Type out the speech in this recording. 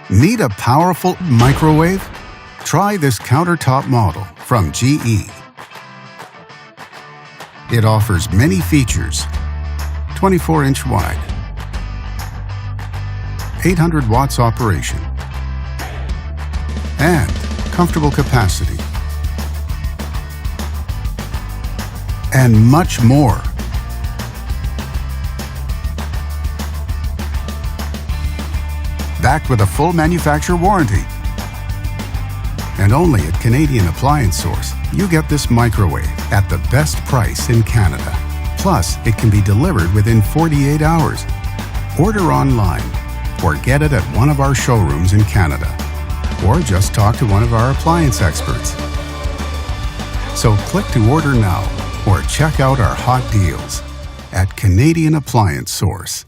Need a powerful microwave? Try this countertop model from GE. It offers many features: 24-inch wide, 800 watts operation, and comfortable capacity, and much more. Backed with a full manufacturer warranty. And only at Canadian Appliance Source, you get this microwave at the best price in Canada. Plus, it can be delivered within 48 hours. Order online or get it at one of our showrooms in Canada. Or just talk to one of our appliance experts. So click to order now or check out our hot deals at Canadian Appliance Source.